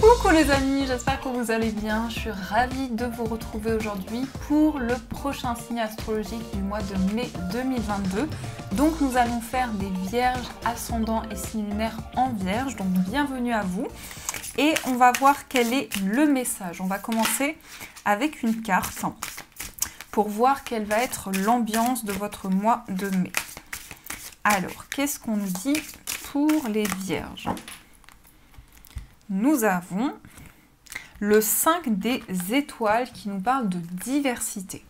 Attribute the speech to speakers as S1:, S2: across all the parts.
S1: Coucou les amis, j'espère que vous allez bien. Je suis ravie de vous retrouver aujourd'hui pour le prochain signe astrologique du mois de mai 2022. Donc nous allons faire des vierges, ascendants et signes lunaires en vierge, donc bienvenue à vous. Et on va voir quel est le message. On va commencer avec une carte pour voir quelle va être l'ambiance de votre mois de mai. Alors, qu'est-ce qu'on nous dit pour les vierges ? Nous avons le 5 des étoiles qui nous parle de diversité.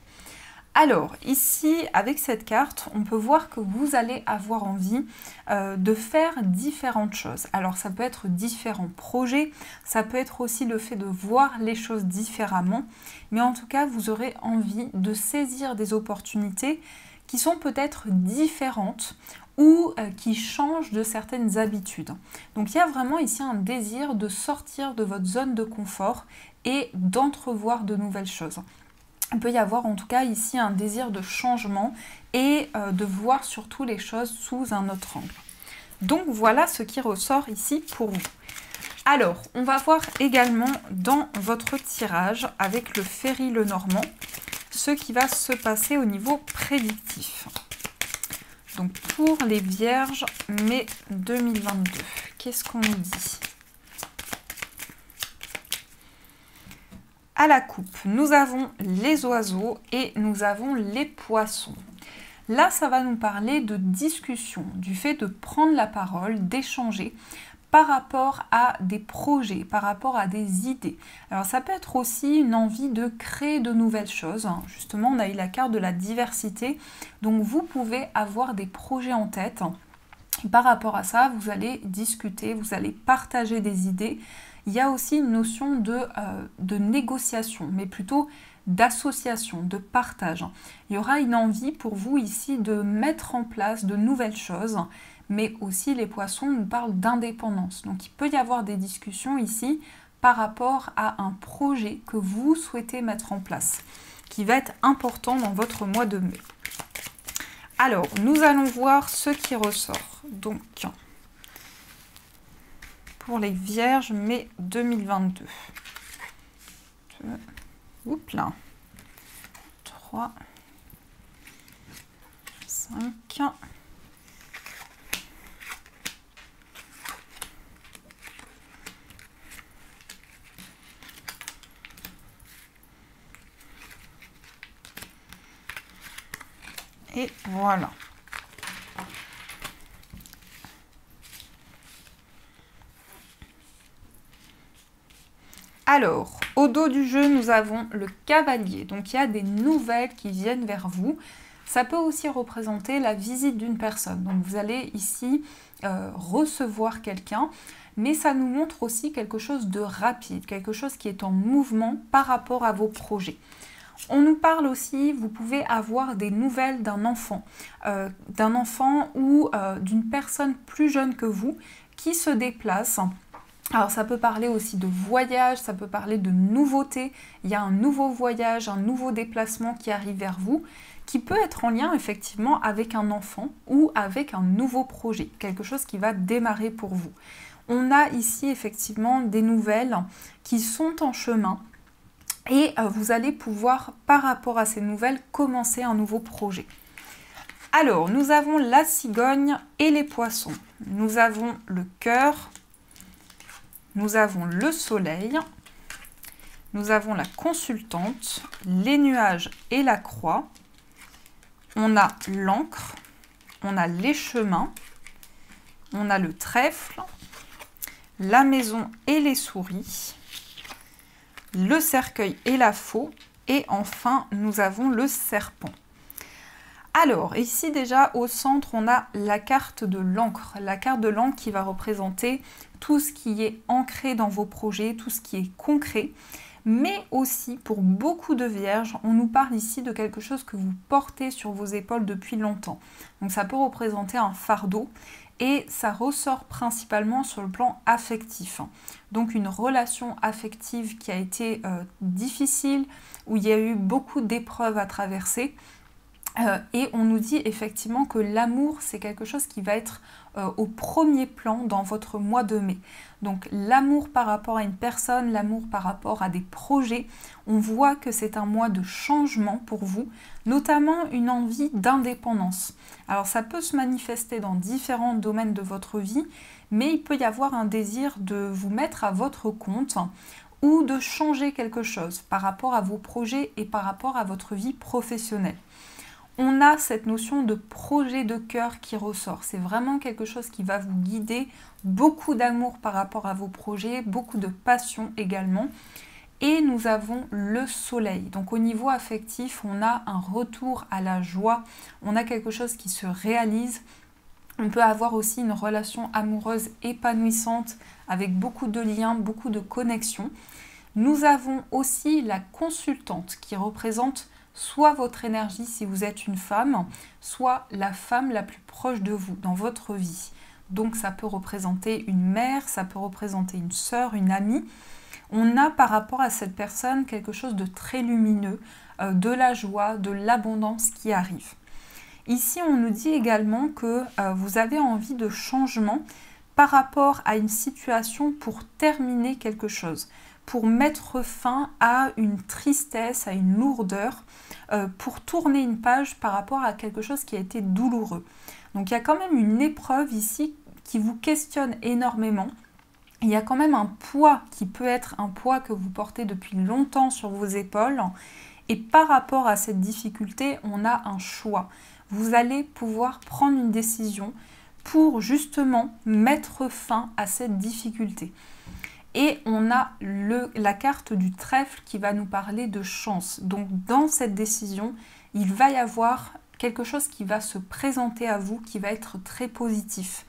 S1: Alors ici, avec cette carte, on peut voir que vous allez avoir envie de faire différentes choses. Alors ça peut être différents projets, ça peut être aussi le fait de voir les choses différemment, mais en tout cas, vous aurez envie de saisir des opportunités qui sont peut-être différentes ou qui changent de certaines habitudes. Donc il y a vraiment ici un désir de sortir de votre zone de confort et d'entrevoir de nouvelles choses. Il peut y avoir en tout cas ici un désir de changement et de voir surtout les choses sous un autre angle. Donc voilà ce qui ressort ici pour vous. Alors, on va voir également dans votre tirage avec le Ferry Lenormand ce qui va se passer au niveau prédictif. Donc pour les vierges, mai 2022, qu'est-ce qu'on nous dit ? À la coupe, nous avons les oiseaux et nous avons les poissons. Là, ça va nous parler de discussion, du fait de prendre la parole, d'échanger par rapport à des projets, par rapport à des idées. Alors ça peut être aussi une envie de créer de nouvelles choses. Justement, on a eu la carte de la diversité, donc vous pouvez avoir des projets en tête. Et par rapport à ça, vous allez discuter, vous allez partager des idées. Il y a aussi une notion de négociation, mais plutôt d'association, de partage. Il y aura une envie pour vous ici de mettre en place de nouvelles choses, mais aussi les poissons nous parlent d'indépendance. Donc il peut y avoir des discussions ici par rapport à un projet que vous souhaitez mettre en place, qui va être important dans votre mois de mai. Alors, nous allons voir ce qui ressort. Donc, pour les vierges, mai 2022. 2, 3, 5... Et voilà. Alors, au dos du jeu, nous avons le cavalier. Donc, il y a des nouvelles qui viennent vers vous. Ça peut aussi représenter la visite d'une personne. Donc, vous allez ici recevoir quelqu'un, mais ça nous montre aussi quelque chose de rapide, quelque chose qui est en mouvement par rapport à vos projets. On nous parle aussi, vous pouvez avoir des nouvelles d'un enfant ou d'une personne plus jeune que vous qui se déplace. Alors ça peut parler aussi de voyage, ça peut parler de nouveautés. Il y a un nouveau voyage, un nouveau déplacement qui arrive vers vous, qui peut être en lien effectivement avec un enfant ou avec un nouveau projet, quelque chose qui va démarrer pour vous. On a ici effectivement des nouvelles qui sont en chemin. Et vous allez pouvoir, par rapport à ces nouvelles, commencer un nouveau projet. Alors, nous avons la cigogne et les poissons. Nous avons le cœur, nous avons le soleil, nous avons la consultante, les nuages et la croix. On a l'encre, on a les chemins, on a le trèfle, la maison et les souris, le cercueil et la faux, et enfin nous avons le serpent. Alors ici déjà au centre on a la carte de l'encre, qui va représenter tout ce qui est ancré dans vos projets, tout ce qui est concret, mais aussi pour beaucoup de vierges, on nous parle ici de quelque chose que vous portez sur vos épaules depuis longtemps. Donc ça peut représenter un fardeau. Et ça ressort principalement sur le plan affectif. Donc une relation affective qui a été difficile, où il y a eu beaucoup d'épreuves à traverser. Et on nous dit effectivement que l'amour, c'est quelque chose qui va être au premier plan dans votre mois de mai. Donc l'amour par rapport à une personne, l'amour par rapport à des projets, on voit que c'est un mois de changement pour vous, notamment une envie d'indépendance. Alors ça peut se manifester dans différents domaines de votre vie, mais il peut y avoir un désir de vous mettre à votre compte ou de changer quelque chose par rapport à vos projets et par rapport à votre vie professionnelle. On a cette notion de projet de cœur qui ressort. C'est vraiment quelque chose qui va vous guider, beaucoup d'amour par rapport à vos projets, beaucoup de passion également. Et nous avons le soleil. Donc au niveau affectif, on a un retour à la joie, on a quelque chose qui se réalise. On peut avoir aussi une relation amoureuse épanouissante avec beaucoup de liens, beaucoup de connexions. Nous avons aussi la consultante qui représente soit votre énergie si vous êtes une femme, soit la femme la plus proche de vous dans votre vie. Donc ça peut représenter une mère, ça peut représenter une sœur, une amie. On a par rapport à cette personne quelque chose de très lumineux, de la joie, de l'abondance qui arrive. Ici, on nous dit également que vous avez envie de changement par rapport à une situation pour terminer quelque chose, pour mettre fin à une tristesse, à une lourdeur, pour tourner une page par rapport à quelque chose qui a été douloureux. Donc il y a quand même une épreuve ici qui vous questionne énormément. Il y a quand même un poids qui peut être un poids que vous portez depuis longtemps sur vos épaules. Et par rapport à cette difficulté, on a un choix. Vous allez pouvoir prendre une décision pour justement mettre fin à cette difficulté. Et on a la carte du trèfle qui va nous parler de chance. Donc dans cette décision, il va y avoir quelque chose qui va se présenter à vous, qui va être très positif.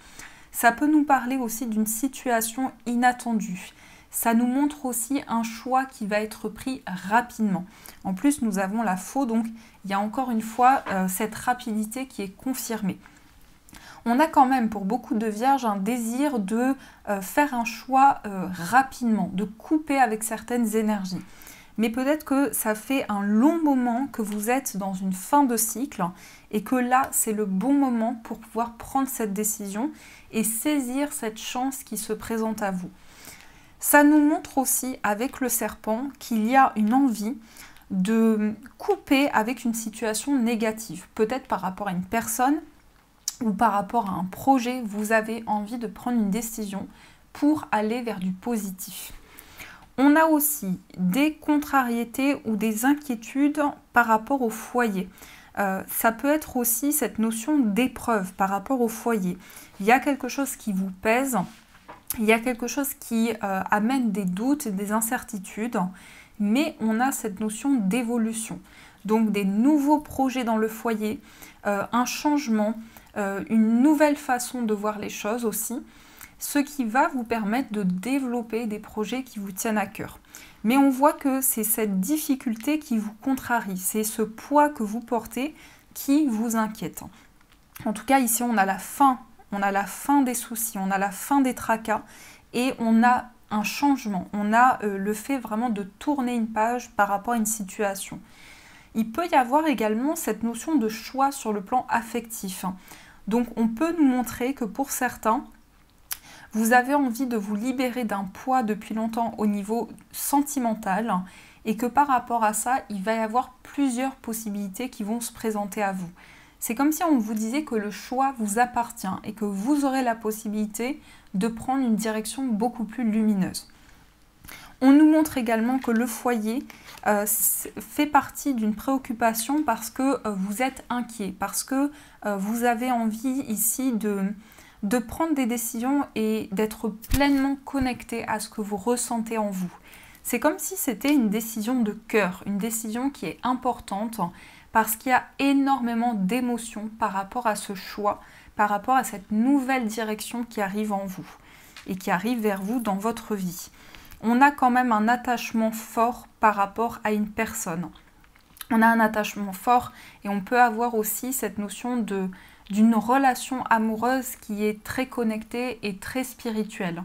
S1: Ça peut nous parler aussi d'une situation inattendue. Ça nous montre aussi un choix qui va être pris rapidement. En plus, nous avons la faux, donc il y a encore une fois cette rapidité qui est confirmée. On a quand même pour beaucoup de vierges un désir de faire un choix rapidement, de couper avec certaines énergies. Mais peut-être que ça fait un long moment que vous êtes dans une fin de cycle et que là, c'est le bon moment pour pouvoir prendre cette décision et saisir cette chance qui se présente à vous. Ça nous montre aussi avec le serpent qu'il y a une envie de couper avec une situation négative, peut-être par rapport à une personne ou par rapport à un projet, vous avez envie de prendre une décision pour aller vers du positif. On a aussi des contrariétés ou des inquiétudes par rapport au foyer. Ça peut être aussi cette notion d'épreuve par rapport au foyer. Il y a quelque chose qui vous pèse, il y a quelque chose qui amène des doutes, des incertitudes, mais on a cette notion d'évolution. Donc des nouveaux projets dans le foyer, un changement, une nouvelle façon de voir les choses aussi, ce qui va vous permettre de développer des projets qui vous tiennent à cœur. Mais on voit que c'est cette difficulté qui vous contrarie, c'est ce poids que vous portez qui vous inquiète. En tout cas, ici, on a la fin des soucis, on a la fin des tracas et on a un changement, on a le fait vraiment de tourner une page par rapport à une situation. Il peut y avoir également cette notion de choix sur le plan affectif. Donc on peut nous montrer que pour certains, vous avez envie de vous libérer d'un poids depuis longtemps au niveau sentimental et que par rapport à ça, il va y avoir plusieurs possibilités qui vont se présenter à vous. C'est comme si on vous disait que le choix vous appartient et que vous aurez la possibilité de prendre une direction beaucoup plus lumineuse. On nous montre également que le foyer fait partie d'une préoccupation parce que vous êtes inquiet, parce que vous avez envie ici de prendre des décisions et d'être pleinement connecté à ce que vous ressentez en vous. C'est comme si c'était une décision de cœur, une décision qui est importante parce qu'il y a énormément d'émotions par rapport à ce choix, par rapport à cette nouvelle direction qui arrive en vous et qui arrive vers vous dans votre vie. On a quand même un attachement fort par rapport à une personne. On a un attachement fort et on peut avoir aussi cette notion d'une relation amoureuse qui est très connectée et très spirituelle.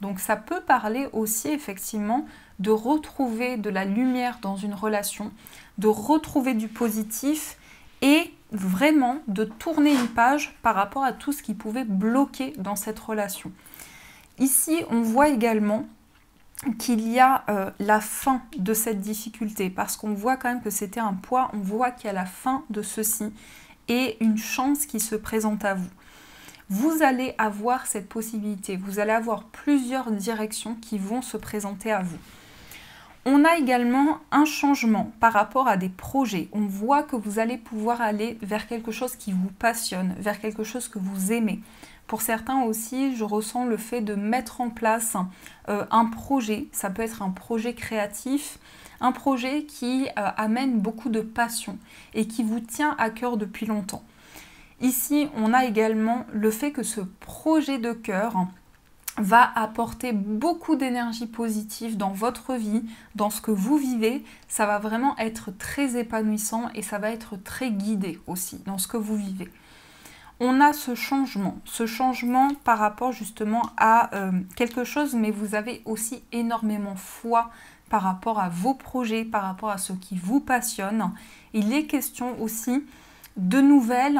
S1: Donc ça peut parler aussi effectivement de retrouver de la lumière dans une relation, de retrouver du positif et vraiment de tourner une page par rapport à tout ce qui pouvait bloquer dans cette relation. Ici, on voit également qu'il y a la fin de cette difficulté, parce qu'on voit quand même que c'était un poids, on voit qu'il y a la fin de ceci et une chance qui se présente à vous. Vous allez avoir cette possibilité, vous allez avoir plusieurs directions qui vont se présenter à vous. On a également un changement par rapport à des projets. On voit que vous allez pouvoir aller vers quelque chose qui vous passionne, vers quelque chose que vous aimez. Pour certains aussi, je ressens le fait de mettre en place un projet. Ça peut être un projet créatif, un projet qui amène beaucoup de passion et qui vous tient à cœur depuis longtemps. Ici, on a également le fait que ce projet de cœur va apporter beaucoup d'énergie positive dans votre vie, dans ce que vous vivez. Ça va vraiment être très épanouissant et ça va être très guidé aussi dans ce que vous vivez. On a ce changement par rapport justement à quelque chose, mais vous avez aussi énormément foi par rapport à vos projets, par rapport à ce qui vous passionne. Il est question aussi de nouvelles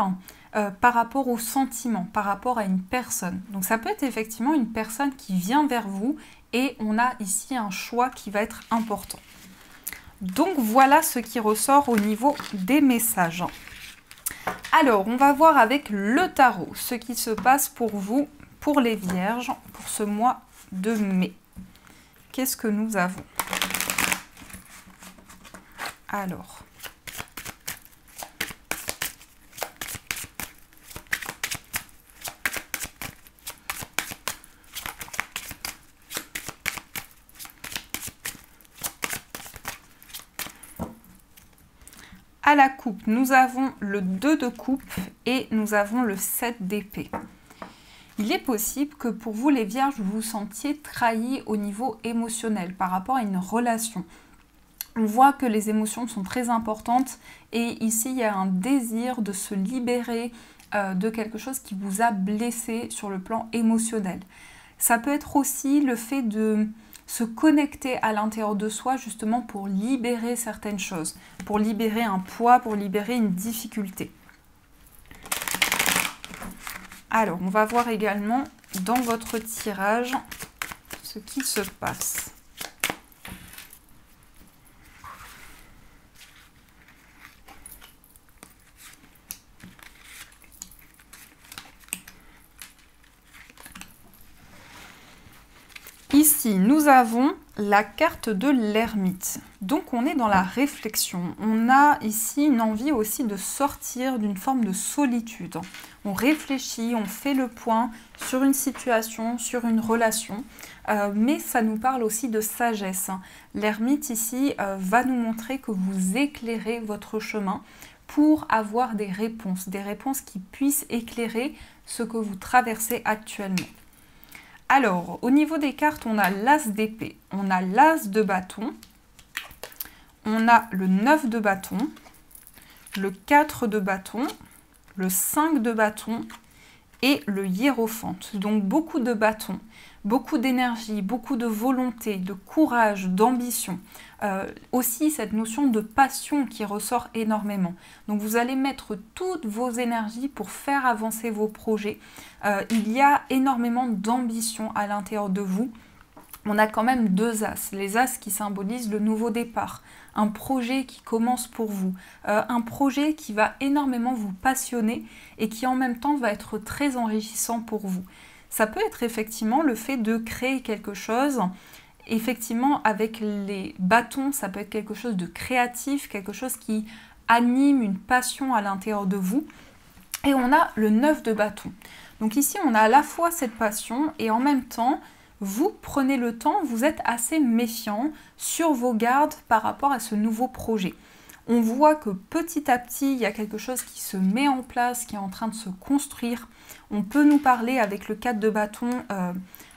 S1: par rapport aux sentiments, par rapport à une personne. Donc ça peut être effectivement une personne qui vient vers vous et on a ici un choix qui va être important. Donc voilà ce qui ressort au niveau des messages. Alors, on va voir avec le tarot ce qui se passe pour vous, pour les vierges, pour ce mois de mai. Qu'est-ce que nous avons? Alors... À la coupe, nous avons le 2 de coupe et nous avons le 7 d'épée. Il est possible que pour vous les vierges, vous vous sentiez trahis au niveau émotionnel par rapport à une relation. On voit que les émotions sont très importantes et ici il y a un désir de se libérer de quelque chose qui vous a blessé sur le plan émotionnel. Ça peut être aussi le fait de se connecter à l'intérieur de soi justement pour libérer certaines choses, pour libérer un poids, pour libérer une difficulté. Alors, on va voir également dans votre tirage ce qui se passe. Ici, nous avons la carte de l'ermite. Donc, on est dans la réflexion. On a ici une envie aussi de sortir d'une forme de solitude. On réfléchit, on fait le point sur une situation, sur une relation, mais ça nous parle aussi de sagesse. L'ermite ici va nous montrer que vous éclairez votre chemin pour avoir des réponses qui puissent éclairer ce que vous traversez actuellement. Alors, au niveau des cartes, on a l'as d'épée, on a l'as de bâton, on a le 9 de bâton, le 4 de bâton, le 5 de bâton et le hiérophante. Donc beaucoup de bâtons, beaucoup d'énergie, beaucoup de volonté, de courage, d'ambition. Aussi cette notion de passion qui ressort énormément. Donc vous allez mettre toutes vos énergies pour faire avancer vos projets. Il y a énormément d'ambition à l'intérieur de vous. On a quand même 2 as, les as qui symbolisent le nouveau départ, un projet qui commence pour vous, un projet qui va énormément vous passionner et qui en même temps va être très enrichissant pour vous. Ça peut être effectivement le fait de créer quelque chose, effectivement avec les bâtons, ça peut être quelque chose de créatif, quelque chose qui anime une passion à l'intérieur de vous. Et on a le 9 de bâton. Donc ici on a à la fois cette passion et en même temps, vous prenez le temps, vous êtes assez méfiant sur vos gardes par rapport à ce nouveau projet. On voit que petit à petit, il y a quelque chose qui se met en place, qui est en train de se construire. On peut nous parler avec le 4 de bâton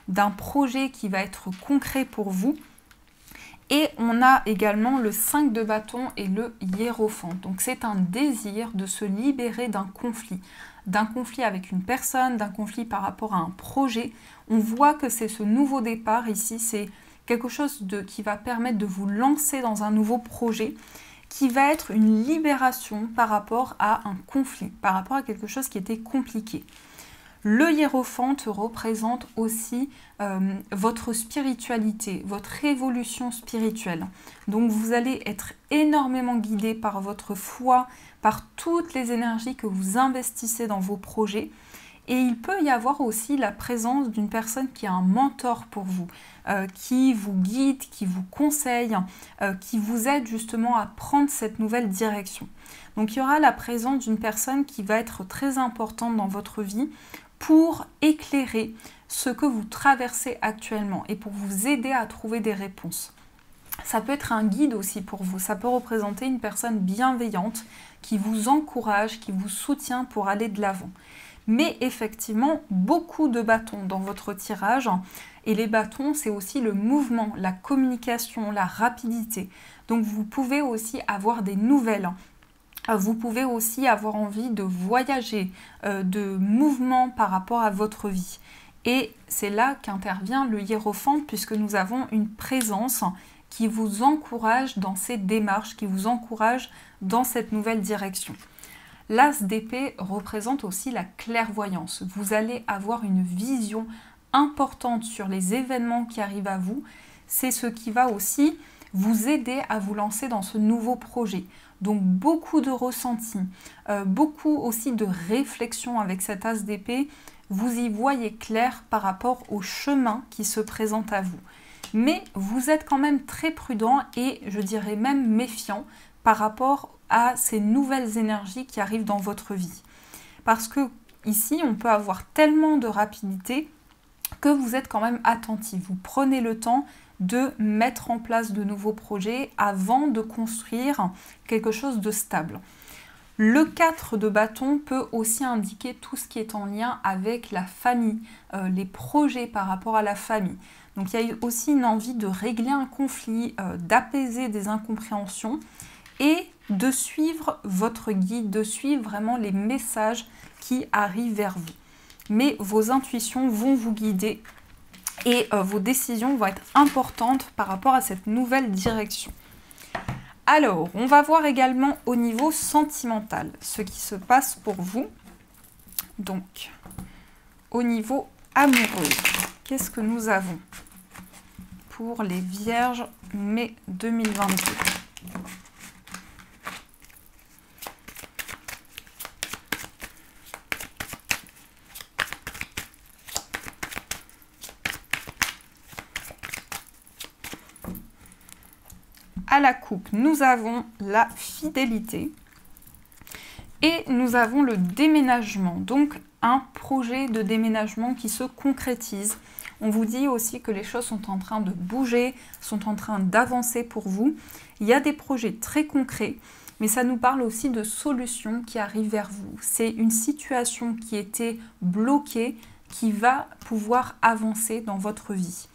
S1: d'un projet qui va être concret pour vous. Et on a également le 5 de bâton et le hiérophant. Donc c'est un désir de se libérer d'un conflit avec une personne, d'un conflit par rapport à un projet. On voit que c'est ce nouveau départ ici, c'est quelque chose qui va permettre de vous lancer dans un nouveau projet. qui va être une libération par rapport à un conflit, par rapport à quelque chose qui était compliqué. Le hiérophante représente aussi votre spiritualité, votre évolution spirituelle. Donc vous allez être énormément guidé par votre foi, par toutes les énergies que vous investissez dans vos projets. Et il peut y avoir aussi la présence d'une personne qui est un mentor pour vous, qui vous guide, qui vous conseille, qui vous aide justement à prendre cette nouvelle direction. Donc il y aura la présence d'une personne qui va être très importante dans votre vie pour éclairer ce que vous traversez actuellement et pour vous aider à trouver des réponses. Ça peut être un guide aussi pour vous, ça peut représenter une personne bienveillante qui vous encourage, qui vous soutient pour aller de l'avant. Mais effectivement, beaucoup de bâtons dans votre tirage. Et les bâtons, c'est aussi le mouvement, la communication, la rapidité. Donc vous pouvez aussi avoir des nouvelles. Vous pouvez aussi avoir envie de voyager, de mouvement par rapport à votre vie. Et c'est là qu'intervient le hiérophante, puisque nous avons une présence qui vous encourage dans ces démarches, qui vous encourage dans cette nouvelle direction. L'as d'épée représente aussi la clairvoyance. Vous allez avoir une vision importante sur les événements qui arrivent à vous. C'est ce qui va aussi vous aider à vous lancer dans ce nouveau projet. Donc beaucoup de ressentis, beaucoup aussi de réflexion avec cet as d'épée. Vous y voyez clair par rapport au chemin qui se présente à vous. Mais vous êtes quand même très prudent et je dirais même méfiant par rapport à ces nouvelles énergies qui arrivent dans votre vie. Parce que ici, on peut avoir tellement de rapidité que vous êtes quand même attentif. Vous prenez le temps de mettre en place de nouveaux projets avant de construire quelque chose de stable. Le 4 de bâton peut aussi indiquer tout ce qui est en lien avec la famille, les projets par rapport à la famille. Donc il y a aussi une envie de régler un conflit, d'apaiser des incompréhensions et de suivre votre guide, de suivre vraiment les messages qui arrivent vers vous. Mais vos intuitions vont vous guider et vos décisions vont être importantes par rapport à cette nouvelle direction. Alors, on va voir également au niveau sentimental ce qui se passe pour vous. Donc, au niveau amoureux, qu'est-ce que nous avons pour les Vierges mai 2022 ? À la coupe, nous avons la fidélité et nous avons le déménagement, donc un projet de déménagement qui se concrétise. On vous dit aussi que les choses sont en train de bouger, sont en train d'avancer pour vous. Il y a des projets très concrets, mais ça nous parle aussi de solutions qui arrivent vers vous. C'est une situation qui était bloquée qui va pouvoir avancer dans votre vie.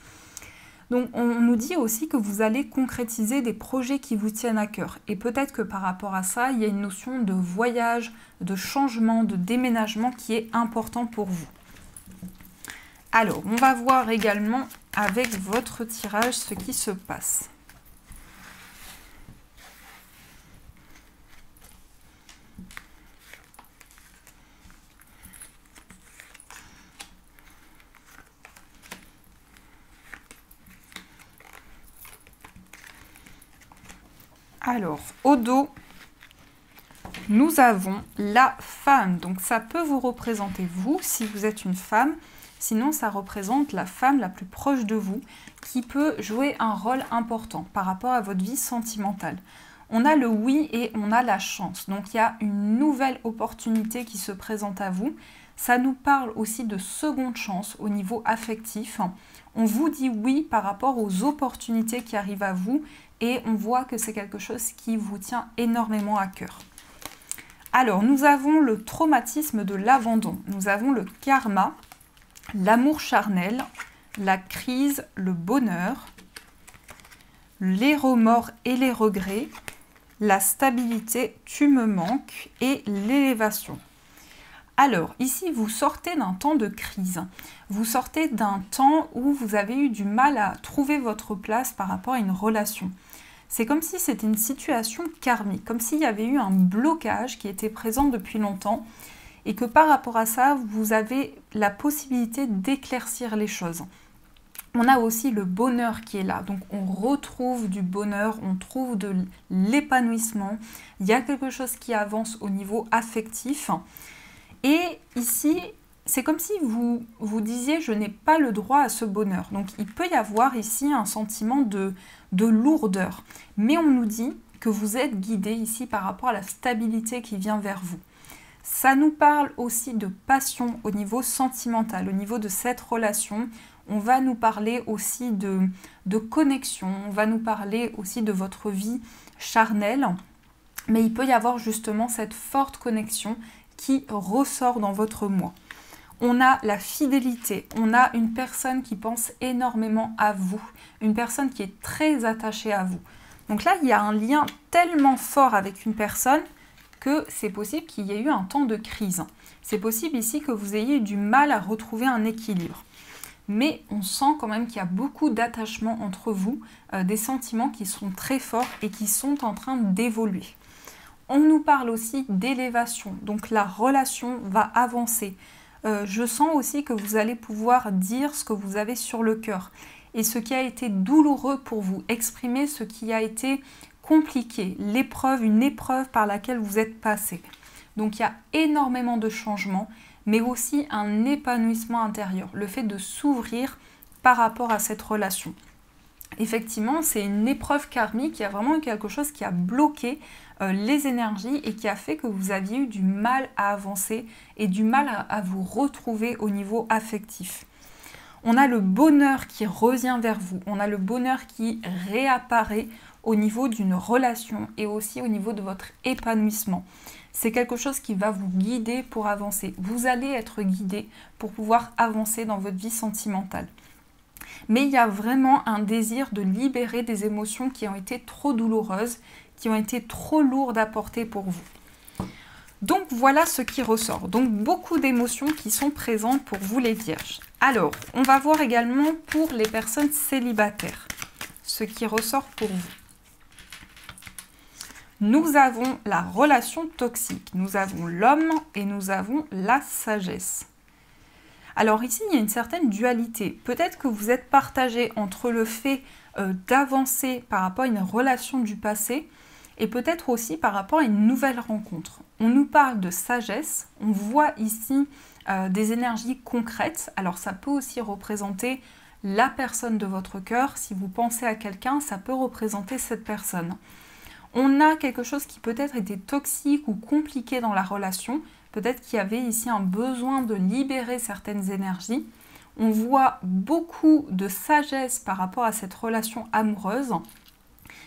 S1: Donc on nous dit aussi que vous allez concrétiser des projets qui vous tiennent à cœur. Et peut-être que par rapport à ça, il y a une notion de voyage, de changement, de déménagement qui est important pour vous. Alors, on va voir également avec votre tirage ce qui se passe. Alors, au dos, nous avons la femme. Donc, ça peut vous représenter vous, si vous êtes une femme. Sinon, ça représente la femme la plus proche de vous, qui peut jouer un rôle important par rapport à votre vie sentimentale. On a le oui et on a la chance. Donc, il y a une nouvelle opportunité qui se présente à vous. Ça nous parle aussi de seconde chance au niveau affectif. On vous dit oui par rapport aux opportunités qui arrivent à vous et on voit que c'est quelque chose qui vous tient énormément à cœur. Alors, nous avons le traumatisme de l'abandon, nous avons le karma, l'amour charnel, la crise, le bonheur, les remords et les regrets, la stabilité, tu me manques et l'élévation. Alors, ici, vous sortez d'un temps de crise. Vous sortez d'un temps où vous avez eu du mal à trouver votre place par rapport à une relation. c'est comme si c'était une situation karmique, comme s'il y avait eu un blocage qui était présent depuis longtemps et que par rapport à ça, vous avez la possibilité d'éclaircir les choses. On a aussi le bonheur qui est là, donc on retrouve du bonheur, on trouve de l'épanouissement, il y a quelque chose qui avance au niveau affectif. Et ici, c'est comme si vous vous disiez « je n'ai pas le droit à ce bonheur ». Donc il peut y avoir ici un sentiment de lourdeur, mais on nous dit que vous êtes guidé ici par rapport à la stabilité qui vient vers vous. Ça nous parle aussi de passion au niveau sentimental, au niveau de cette relation. On va nous parler aussi de connexion, on va nous parler aussi de votre vie charnelle, mais il peut y avoir justement cette forte connexion qui ressort dans votre moi. On a la fidélité, on a une personne qui pense énormément à vous, une personne qui est très attachée à vous. Donc là, il y a un lien tellement fort avec une personne que c'est possible qu'il y ait eu un temps de crise. C'est possible ici que vous ayez eu du mal à retrouver un équilibre. Mais on sent quand même qu'il y a beaucoup d'attachement entre vous, des sentiments qui sont très forts et qui sont en train d'évoluer. On nous parle aussi d'élévation, donc la relation va avancer. Je sens aussi que vous allez pouvoir dire ce que vous avez sur le cœur et ce qui a été douloureux pour vous, exprimer ce qui a été compliqué, l'épreuve, une épreuve par laquelle vous êtes passé. Donc il y a énormément de changements, mais aussi un épanouissement intérieur, le fait de s'ouvrir par rapport à cette relation. Effectivement, c'est une épreuve karmique, il y a vraiment quelque chose qui a bloqué les énergies et qui a fait que vous aviez eu du mal à avancer et du mal à vous retrouver au niveau affectif. On a le bonheur qui revient vers vous, on a le bonheur qui réapparaît au niveau d'une relation et aussi au niveau de votre épanouissement. C'est quelque chose qui va vous guider pour avancer. Vous allez être guidé pour pouvoir avancer dans votre vie sentimentale. Mais il y a vraiment un désir de libérer des émotions qui ont été trop douloureuses, qui ont été trop lourdes à porter pour vous. Donc voilà ce qui ressort. Donc beaucoup d'émotions qui sont présentes pour vous les vierges. Alors, on va voir également pour les personnes célibataires, ce qui ressort pour vous. Nous avons la relation toxique, nous avons l'homme et nous avons la sagesse. Alors ici, il y a une certaine dualité. Peut-être que vous êtes partagé entre le fait d'avancer par rapport à une relation du passé et peut-être aussi par rapport à une nouvelle rencontre. On nous parle de sagesse, on voit ici des énergies concrètes. Alors ça peut aussi représenter la personne de votre cœur. Si vous pensez à quelqu'un, ça peut représenter cette personne. On a quelque chose qui peut-être était toxique ou compliqué dans la relation. Peut-être qu'il y avait ici un besoin de libérer certaines énergies. On voit beaucoup de sagesse par rapport à cette relation amoureuse.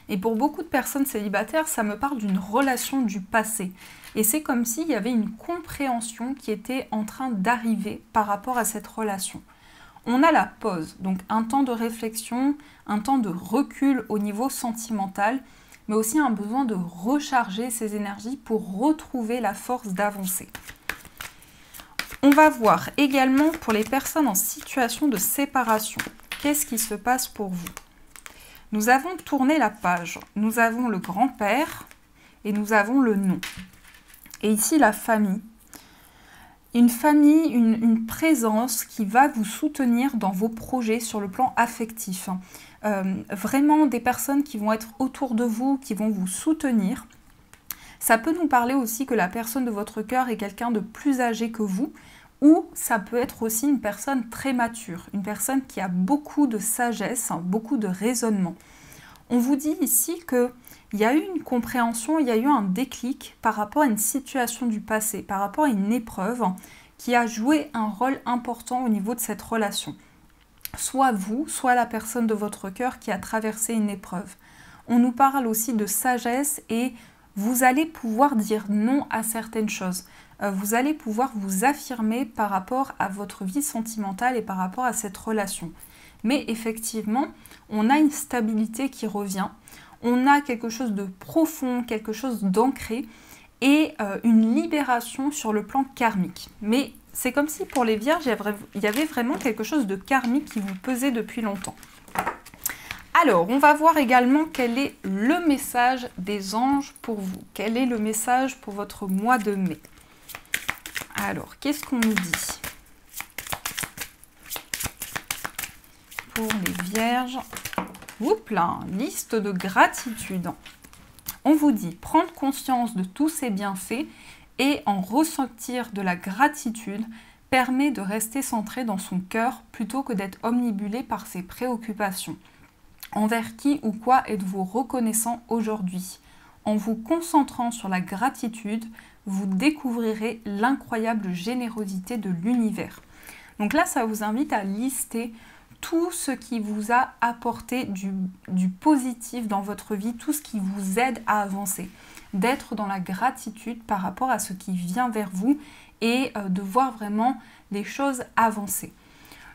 S1: Et pour beaucoup de personnes célibataires, ça me parle d'une relation du passé. Et c'est comme s'il y avait une compréhension qui était en train d'arriver par rapport à cette relation. On a la pause, donc un temps de réflexion, un temps de recul au niveau sentimental, mais aussi un besoin de recharger ses énergies pour retrouver la force d'avancer. On va voir également pour les personnes en situation de séparation. Qu'est-ce qui se passe pour vous? Nous avons tourné la page. Nous avons le grand-père et nous avons le nom. Et ici, la famille. Une famille, une présence qui va vous soutenir dans vos projets sur le plan affectif. Vraiment des personnes qui vont être autour de vous, qui vont vous soutenir. Ça peut nous parler aussi que la personne de votre cœur est quelqu'un de plus âgé que vous, ou ça peut être aussi une personne très mature, une personne qui a beaucoup de sagesse, beaucoup de raisonnement. On vous dit ici qu'il y a eu une compréhension, il y a eu un déclic par rapport à une situation du passé, par rapport à une épreuve qui a joué un rôle important au niveau de cette relation. Soit vous, soit la personne de votre cœur qui a traversé une épreuve. On nous parle aussi de sagesse et vous allez pouvoir dire non à certaines choses. Vous allez pouvoir vous affirmer par rapport à votre vie sentimentale et par rapport à cette relation. Mais effectivement, on a une stabilité qui revient, on a quelque chose de profond, quelque chose d'ancré et une libération sur le plan karmique. Mais c'est comme si pour les vierges, il y avait vraiment quelque chose de karmique qui vous pesait depuis longtemps. Alors, on va voir également quel est le message des anges pour vous. Quel est le message pour votre mois de mai? Alors, qu'est-ce qu'on nous dit pour les vierges? Oups là, liste de gratitude. On vous dit prendre conscience de tous ces bienfaits et en ressentir de la gratitude permet de rester centré dans son cœur plutôt que d'être omnibulé par ses préoccupations. Envers qui ou quoi êtes-vous reconnaissant aujourd'hui? En vous concentrant sur la gratitude, vous découvrirez l'incroyable générosité de l'univers. Donc là, ça vous invite à lister tout ce qui vous a apporté du positif dans votre vie, tout ce qui vous aide à avancer. D'être dans la gratitude par rapport à ce qui vient vers vous et de voir vraiment les choses avancer.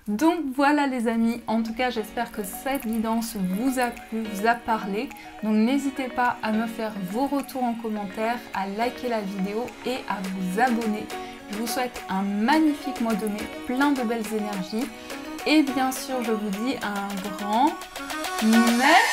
S1: Donc voilà les amis, en tout cas j'espère que cette guidance vous a plu, vous a parlé. Donc n'hésitez pas à me faire vos retours en commentaire, à liker la vidéo et à vous abonner. Je vous souhaite un magnifique mois de mai, plein de belles énergies. Et bien sûr je vous dis un grand merci.